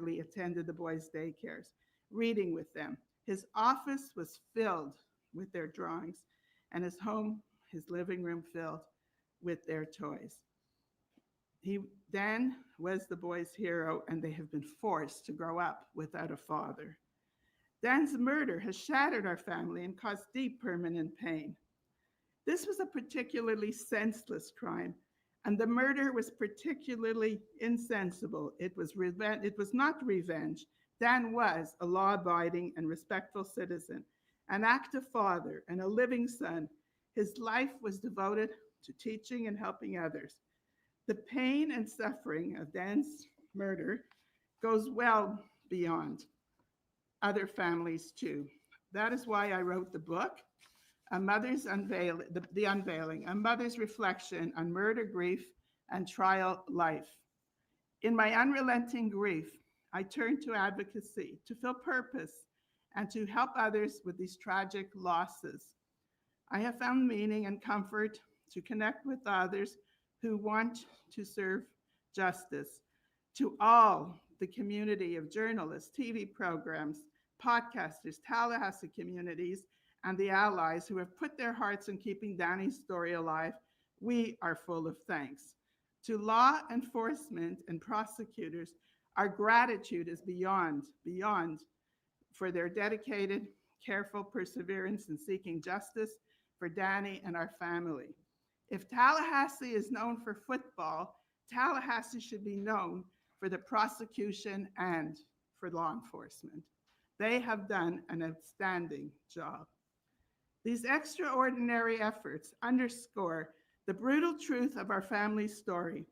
regularly attended the boys' daycares, reading with them. His office was filled with their drawings, and his home, his living room, filled with their toys. He Dan was the boys' hero, and they have been forced to grow up without a father. Dan's murder has shattered our family and caused deep permanent pain. This was a particularly senseless crime, and the murder was particularly insensible. It was not revenge. Dan was a law-abiding and respectful citizen, an active father, and a living son. His life was devoted to teaching and helping others. The pain and suffering of Dan's murder goes well beyond other families too. That is why I wrote the book, A Mother's Unveiling, the Unveiling, a mother's reflection on murder, grief, and trial life. In my unrelenting grief, I turned to advocacy to feel purpose and to help others with these tragic losses. I have found meaning and comfort to connect with others who want to serve justice. To all the community of journalists, TV programs, podcasters, Tallahassee communities, and the allies who have put their hearts in keeping Danny's story alive, we are full of thanks. To law enforcement and prosecutors, our gratitude is beyond for their dedicated, careful perseverance in seeking justice for Danny and our family. If Tallahassee is known for football, Tallahassee should be known for the prosecution and for law enforcement. They have done an outstanding job. These extraordinary efforts underscore the brutal truth of our family's story.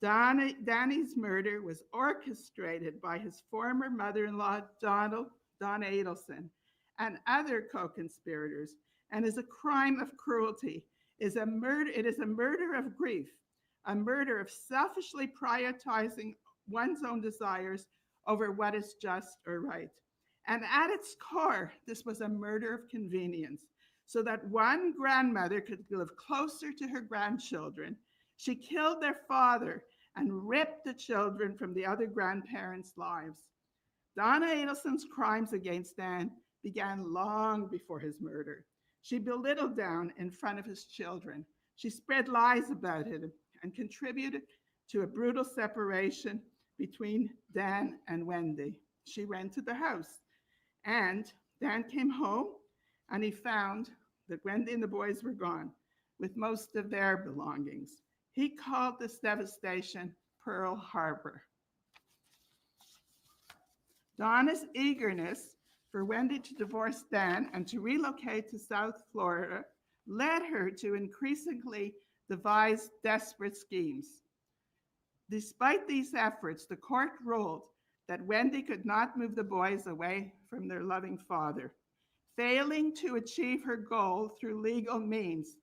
Danny's murder was orchestrated by his former mother-in-law, Donna Adelson, and other co-conspirators, and is a crime of cruelty. It is a murder of grief, a murder of selfishly prioritizing one's own desires over what is just or right. And at its core, this was a murder of convenience, so that one grandmother could live closer to her grandchildren. She killed their father and ripped the children from the other grandparents' lives. Donna Adelson's crimes against Dan began long before his murder. She belittled Dan in front of his children. She spread lies about him and contributed to a brutal separation between Dan and Wendy. She rented the house, and Dan came home and he found that Wendy and the boys were gone with most of their belongings. He called this devastation Pearl Harbor. Donna's eagerness for Wendy to divorce Dan and to relocate to South Florida led her to increasingly devise desperate schemes. Despite these efforts, the court ruled that Wendy could not move the boys away from their loving father. Failing to achieve her goal through legal means,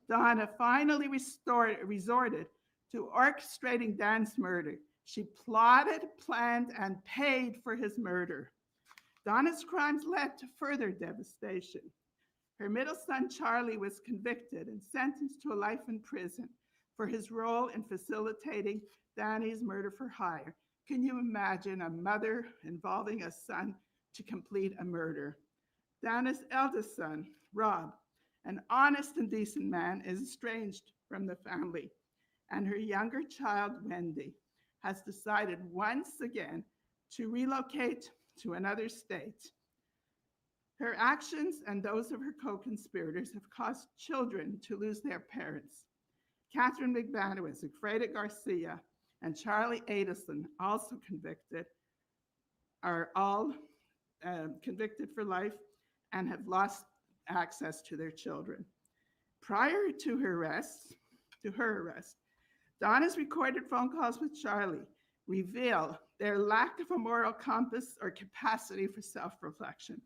Donna finally resorted to orchestrating Dan's murder. She plotted, planned, and paid for his murder. Donna's crimes led to further devastation. Her middle son, Charlie, was convicted and sentenced to a life in prison for his role in facilitating Danny's murder for hire. Can you imagine a mother involving a son to complete a murder? Donna's eldest son, Rob, an honest and decent man, is estranged from the family, and her younger child, Wendy, has decided once again to relocate to another state. Her actions and those of her co-conspirators have caused children to lose their parents. Catherine McManus, Freda Garcia, and Charlie Adelson, also convicted, are all convicted for life and have lost access to their children. Prior to her arrest, Donna's recorded phone calls with Charlie reveal their lack of a moral compass or capacity for self-reflection.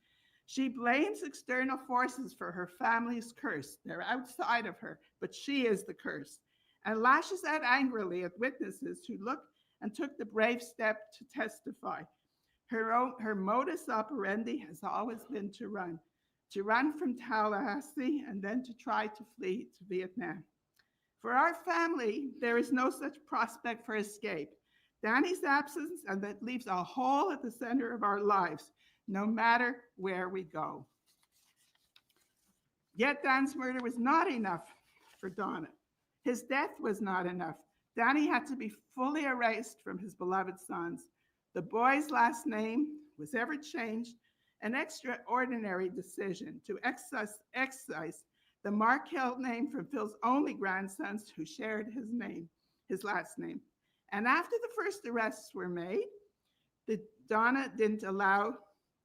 She blames external forces for her family's curse. They're outside of her, but she is the curse, and lashes out angrily at witnesses who took the brave step to testify. Her modus operandi has always been to run from Tallahassee and then to try to flee to Vietnam. For our family, there is no such prospect for escape. Danny's absence, and that leaves a hole at the center of our lives, no matter where we go. Yet Dan's murder was not enough for Donna. His death was not enough. Danny had to be fully erased from his beloved sons. The boy's last name was ever changed, an extraordinary decision to excise the Markel name from Phil's only grandsons who shared his name, his last name. And after the first arrests were made, Donna didn't allow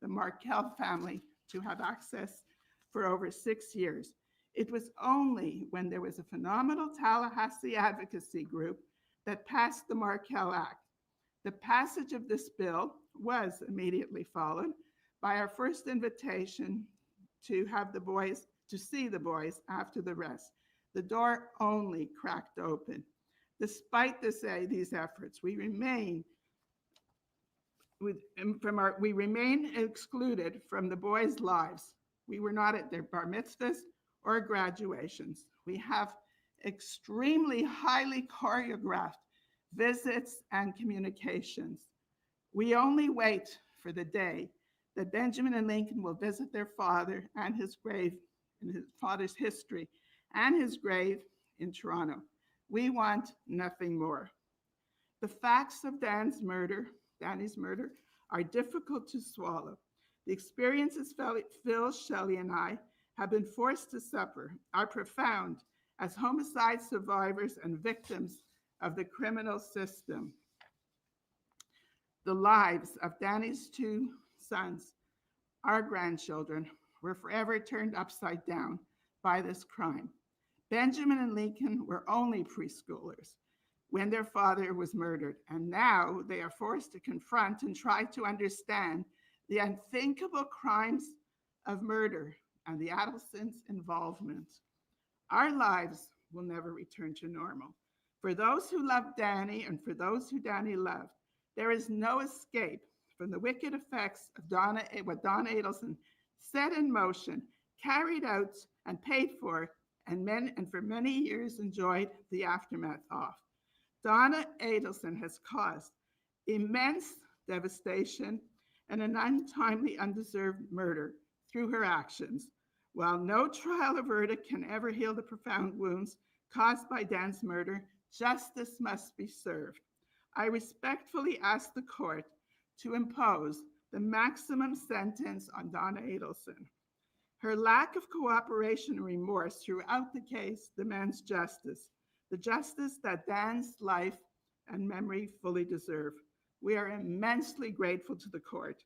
the Markel family to have access for over 6 years. It was only when there was a phenomenal Tallahassee advocacy group that passed the Markel Act. The passage of this bill was immediately followed by our first invitation to have the boys, to see the boys after the arrest. The door only cracked open. Despite these efforts, we remain excluded from the boys' lives. We were not at their bar mitzvahs or graduations. We have extremely highly choreographed visits and communications. We only wait for the day that Benjamin and Lincoln will visit their father and his grave, and his father's history, and his grave in Toronto. We want nothing more. The facts of Danny's murder, are difficult to swallow. The experiences Phil, Shelley, and I have been forced to suffer are profound as homicide survivors and victims of the criminal system. The lives of Danny's two sons, our grandchildren, were forever turned upside down by this crime. Benjamin and Lincoln were only preschoolers when their father was murdered, and now they are forced to confront and try to understand the unthinkable crimes of murder and the Adelsons' involvement. Our lives will never return to normal. For those who loved Danny and for those who Danny loved, there is no escape from the wicked effects of what Donna Adelson set in motion, carried out, and paid for, and for many years enjoyed the aftermath of. Donna Adelson has caused immense devastation and an untimely, undeserved murder through her actions. While no trial or verdict can ever heal the profound wounds caused by Dan's murder, justice must be served. I respectfully ask the court to impose the maximum sentence on Donna Adelson. Her lack of cooperation and remorse throughout the case demands justice, the justice that Dan's life and memory fully deserve. We are immensely grateful to the court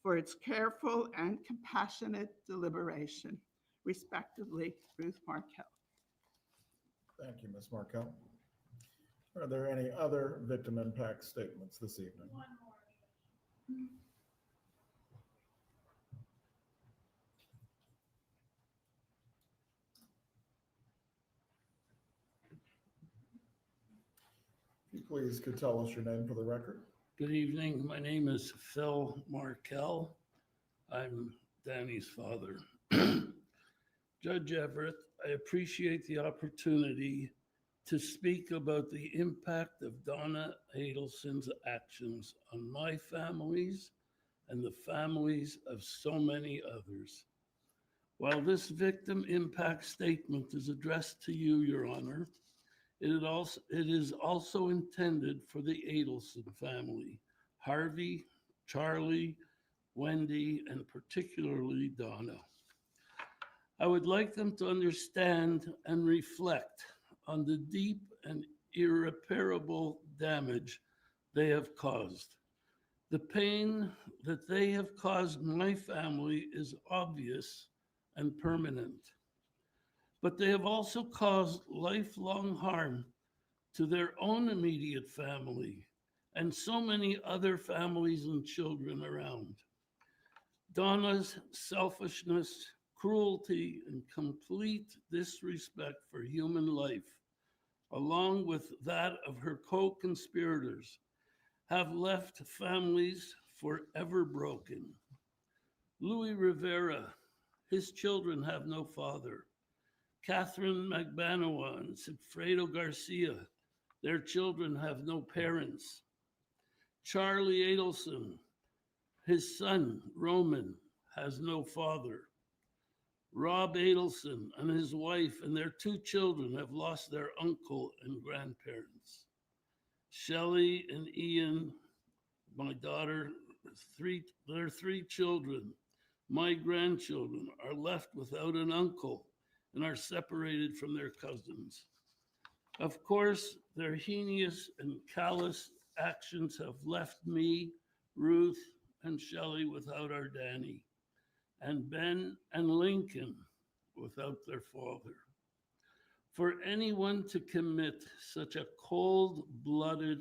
for its careful and compassionate deliberation. Respectively, Ruth Markel. Thank you, Ms. Markel. Are there any other victim impact statements this evening? One more. If you please could tell us your name for the record. Good evening. My name is Phil Markel. I'm Danny's father. Judge Everett, I appreciate the opportunity to speak about the impact of Donna Adelson's actions on my families and the families of so many others. While this victim impact statement is addressed to you, Your Honor, it is also intended for the Adelson family, Harvey, Charlie, Wendy, and particularly Donna. I would like them to understand and reflect on the deep and irreparable damage they have caused. The pain that they have caused my family is obvious and permanent, but they have also caused lifelong harm to their own immediate family and so many other families and children around. Donna's selfishness, cruelty, and complete disrespect for human life, along with that of her co-conspirators, have left families forever broken. Louis Rivera, his children have no father. Catherine Magbanawa and Sigfredo Garcia, their children have no parents. Charlie Adelson, his son, Roman, has no father. Rob Adelson and his wife and their two children have lost their uncle and grandparents. Shelley and Ian, my daughter, their three children, my grandchildren, are left without an uncle and are separated from their cousins. Of course, their heinous and callous actions have left me, Ruth, and Shelley without our Danny, and Ben and Lincoln without their father. For anyone to commit such a cold-blooded,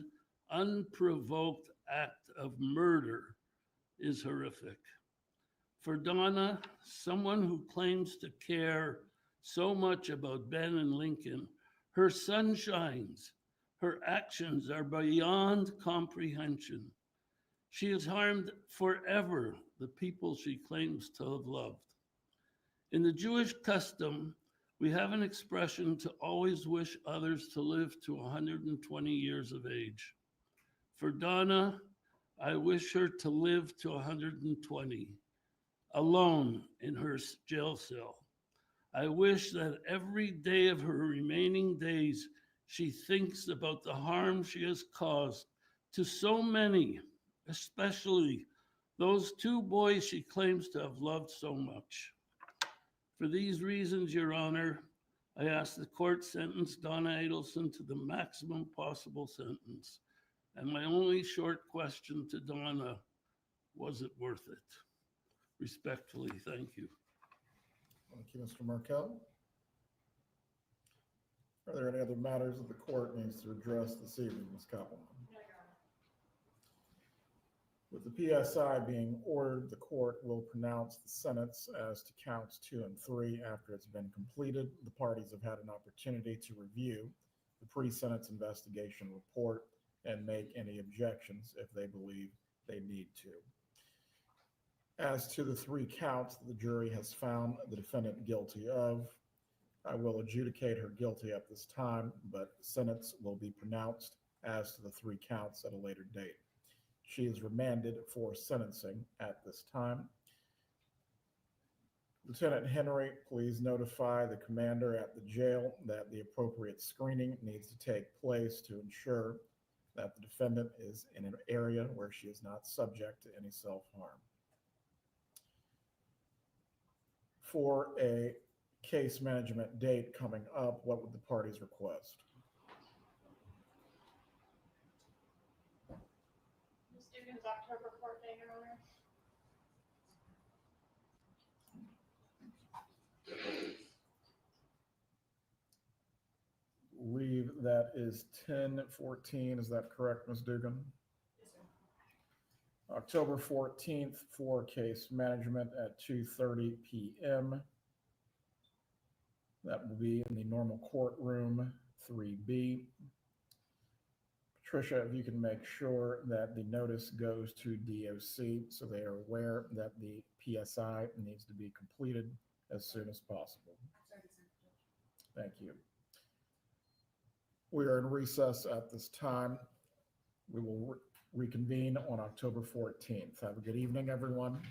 unprovoked act of murder is horrific. For Donna, someone who claims to care so much about Ben and Lincoln, her sun shines. Her actions are beyond comprehension. She has harmed forever the people she claims to have loved. In the Jewish custom, we have an expression to always wish others to live to 120 years of age. For Donna, I wish her to live to 120, alone in her jail cell. I wish that every day of her remaining days, she thinks about the harm she has caused to so many, especially those two boys she claims to have loved so much. For these reasons, Your Honor, I ask the court sentence Donna Adelson to the maximum possible sentence. And my only short question to Donna, was it worth it? Respectfully, thank you. Thank you, Mr. Markel. Are there any other matters that the court needs to address this evening, Ms. Koppelman? No, Your Honor. With the PSI being ordered, the court will pronounce the sentence as to counts 2 and 3 after it's been completed. The parties have had an opportunity to review the pre-sentence investigation report and make any objections if they believe they need to. As to the 3 counts that the jury has found the defendant guilty of, I will adjudicate her guilty at this time, but the sentence will be pronounced as to the 3 counts at a later date. She is remanded for sentencing at this time. Lieutenant Henry, please notify the commander at the jail that the appropriate screening needs to take place to ensure that the defendant is in an area where she is not subject to any self-harm. For a case management date coming up, what would the parties request? Ms. Dugan's October court date, Your Honor. Reeve, that is 10/14. Is that correct, Ms. Dugan? Yes, sir. October 14th for case management at 2:30 p.m. That will be in the normal courtroom 3B. Patricia, if you can make sure that the notice goes to DOC so they are aware that the PSI needs to be completed as soon as possible. Thank you. We are in recess at this time. We will reconvene on October 14th. Have a good evening, everyone.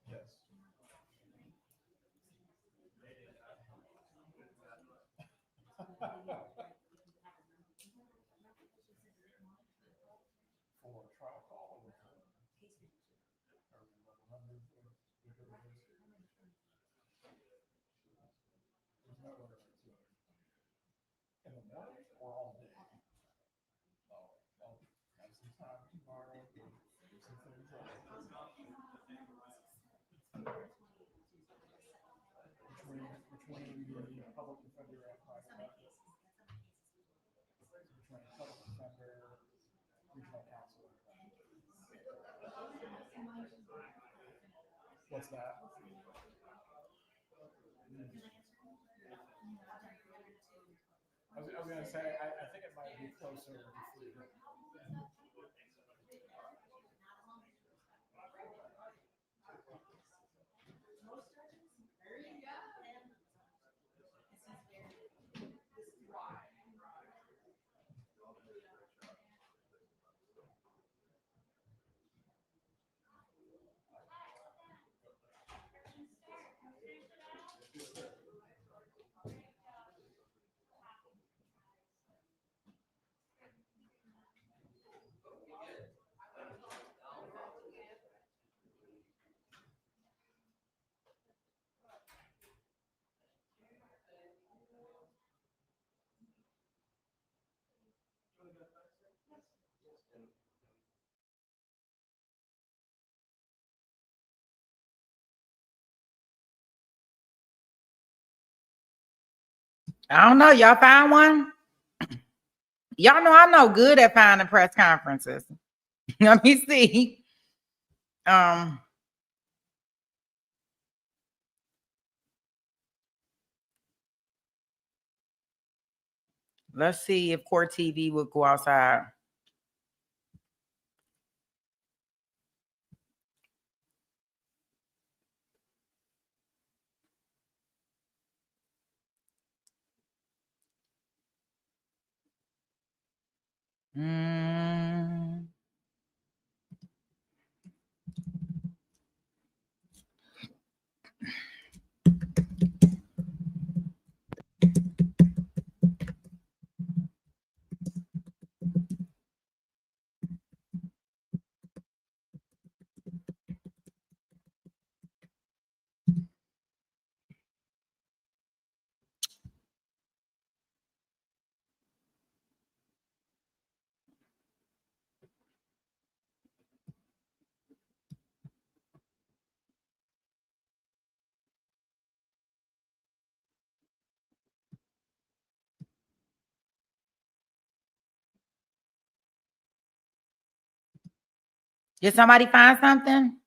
Yes. For trial call. In the morning or all day? Oh, I'll have some time tomorrow. Do some things like Which one are you the public defender at private practice? What's that? I was going to say, I think it might be closer to 300. I don't know. Y'all find one? Y'all know I'm no good at finding press conferences. Let me see. Let's see if Court TV would go outside. Did somebody find something?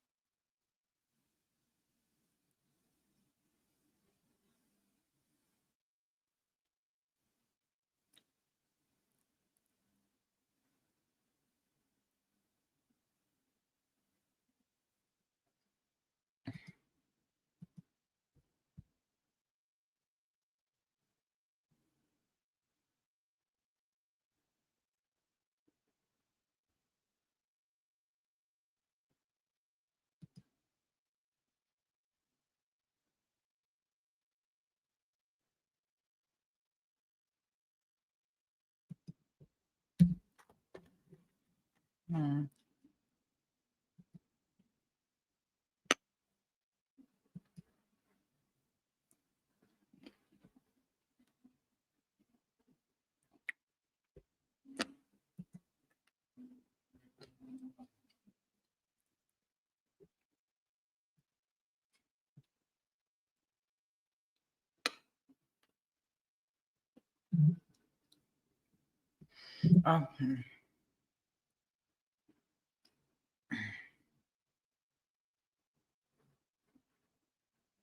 Oh.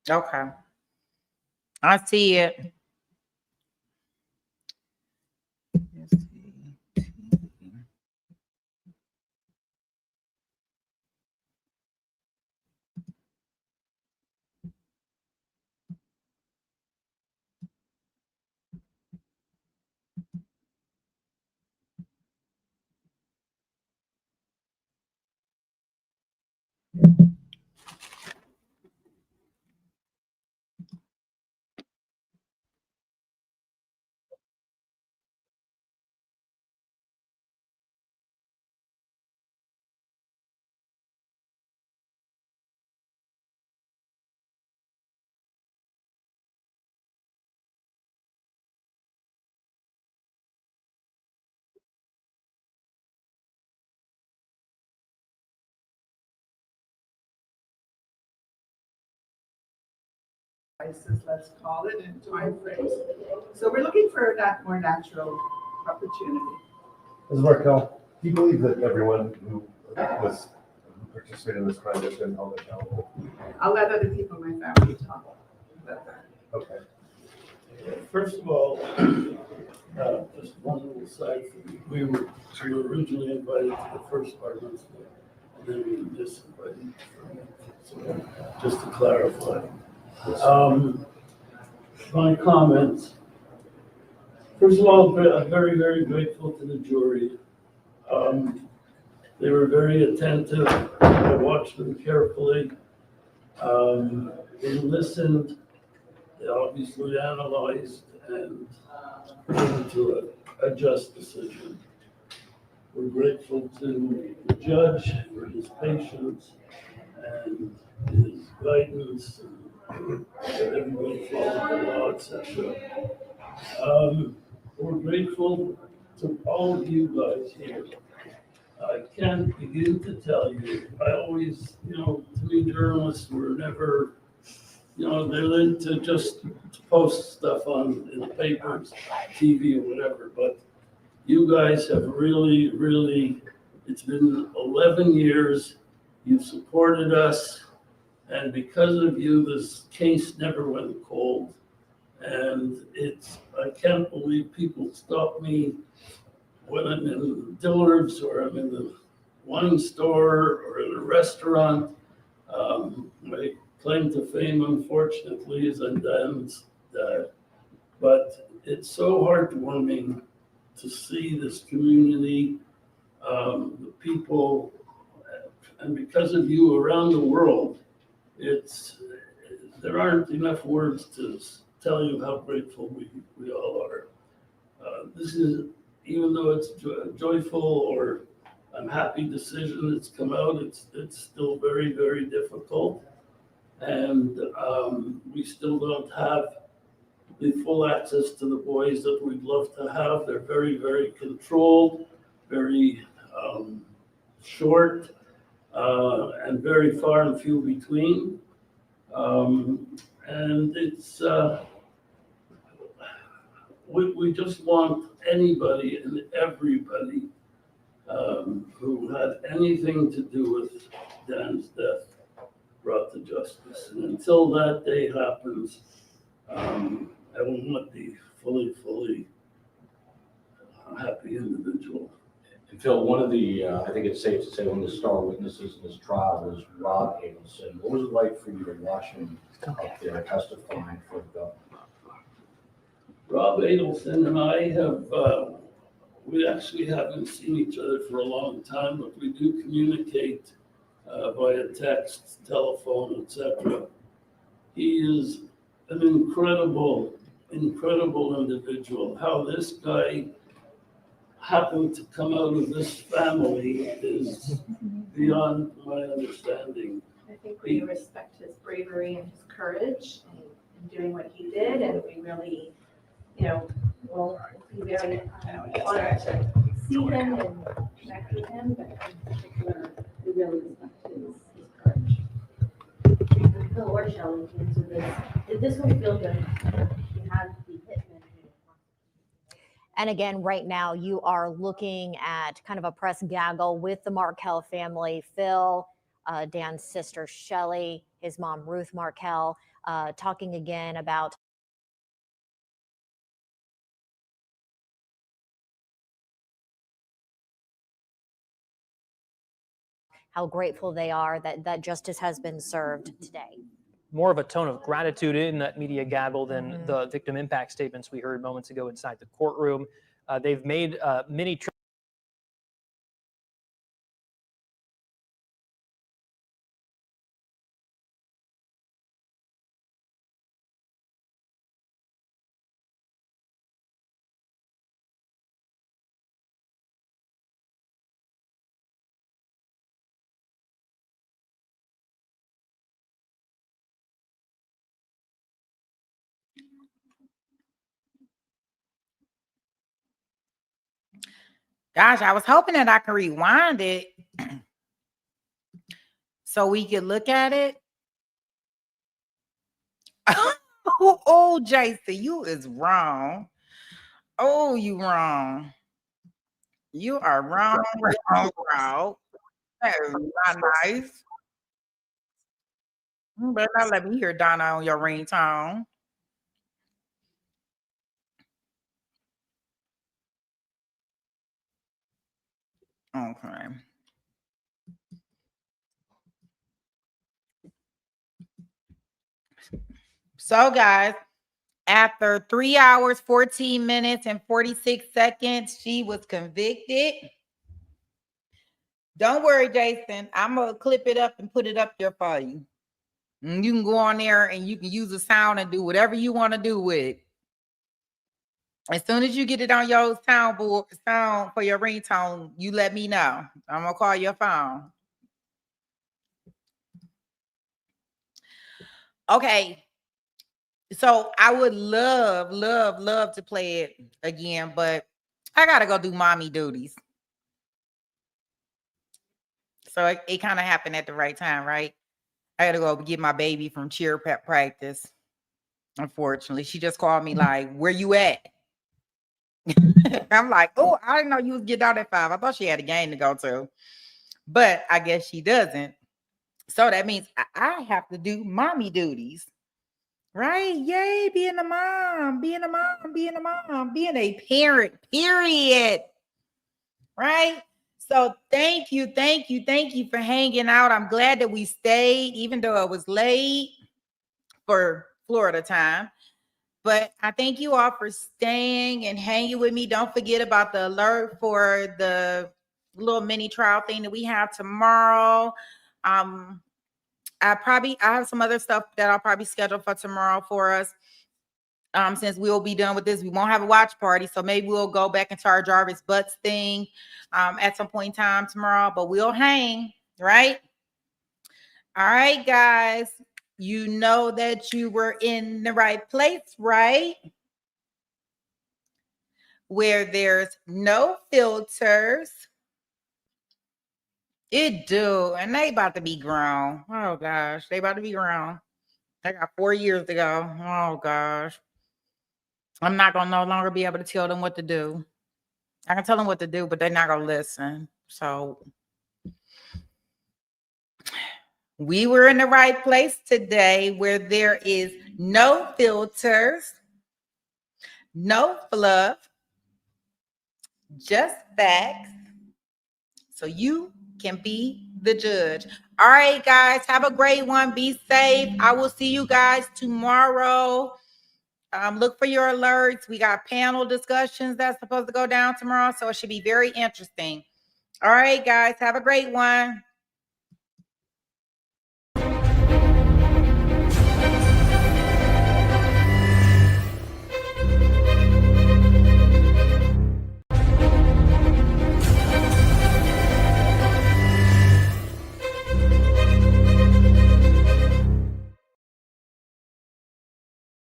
Okay. I see it. Let's see. Let's call it, in time frames. So we're looking for that more natural opportunity. Ms. Markel, do you believe that everyone who was participated in this crime has been held accountable? I'll let other people in my family talk about that. Okay. First of all, just one little side thing. We were originally invited to the first bar mitzvah, and then we were disinvited. So just to clarify. My comments. First of all, I'm very, very grateful to the jury. They were very attentive. I watched them carefully. They listened. They obviously analyzed and came to a just decision. We're grateful to the judge for his patience and his guidance, and that everybody followed the law, etc. We're grateful to all of you guys here. I can't begin to tell you. I always, to me, journalists were never, they're into just to post stuff in the papers, TV, or whatever. But you guys have really, really, it's been 11 years. You've supported us. And because of you, this case never went cold. And I can't believe people stop me when I'm in Dillard's or I'm in the wine store or in a restaurant. My claim to fame, unfortunately, is I'm Dan's dad. But it's so heartwarming to see this community, the people, and because of you around the world, there aren't enough words to tell you how grateful we all are. This is, even though it's joyful or unhappy decision that's come out, it's still very, very difficult. And we still don't have the full access to the boys that we'd love to have. They're very, very controlled, very short, and very far and few between. And it's, we just want anybody and everybody who had anything to do with Dan's death brought to justice. And until that day happens, I will not be fully happy individual. And Phil, one of the, I think it's safe to say, one of the star witnesses in this trial was Rob Adelson. What was it like for you to watch him up there testifying for the government? Rob Adelson and I we actually haven't seen each other for a long time, but we do communicate via text, telephone, etc. He is an incredible individual. How this guy happened to come out of this family is beyond my understanding. I think we respect his bravery and his courage in doing what he did, and we really, will be very honored to see him and connect with him, but in particular, we really respect his courage. Phil or Shelley, to answer this, did this one feel good? You have the hitman. And again, right now you are looking at kind of a press gaggle with the Markel family. Phil, Dan's sister Shelley, his mom Ruth Markel, talking again about how grateful they are that justice has been served today. More of a tone of gratitude in that media gaggle than the victim impact statements we heard moments ago inside the courtroom. They've made many Gosh, I was hoping that I could rewind it so we could look at it. Oh, Jason, you is wrong. Oh, you wrong. You are wrong. That is not nice. You better not let me hear Donna on your ringtone. Okay. So, guys, after 3 hours, 14 minutes, and 46 seconds, she was convicted. Don't worry, Jason. I'm going to clip it up and put it up there for you. And you can go on there and you can use the sound and do whatever you want to do with it. As soon as you get it on your sound for your ringtone, you let me know. I'm going to call your phone. Okay. So I would love to play it again, but I got to go do mommy duties. So it kind of happened at the right time, right? I got to go get my baby from cheer practice. Unfortunately, she just called me like, where you at? I'm like, oh, I didn't know you was getting out at 5. I thought she had a game to go to, but I guess she doesn't. So that means I have to do mommy duties, right? Yay, being a mom, being a parent, period. Right? So thank you for hanging out. I'm glad that we stayed, even though it was late for Florida time. But I thank you all for staying and hanging with me. Don't forget about the alert for the little mini trial thing that we have tomorrow. I have some other stuff that I'll probably schedule for tomorrow for us. Since we'll be done with this, we won't have a watch party. So maybe we'll go back into our Jarvis Butts thing at some point in time tomorrow, but we'll hang, right? All right, guys. You know that you were in the right place, right? Where there's no filters. It do. And they about to be grown. Oh, gosh. They about to be grown. I got 4 years to go. Oh, gosh. I'm not going to no longer be able to tell them what to do. I can tell them what to do, but they're not going to listen. So we were in the right place today where there is no filters, no fluff, just facts. So you can be the judge. All right, guys, have a great one. Be safe. I will see you guys tomorrow. Look for your alerts. We got panel discussions that's supposed to go down tomorrow, so it should be very interesting. All right, guys, have a great one.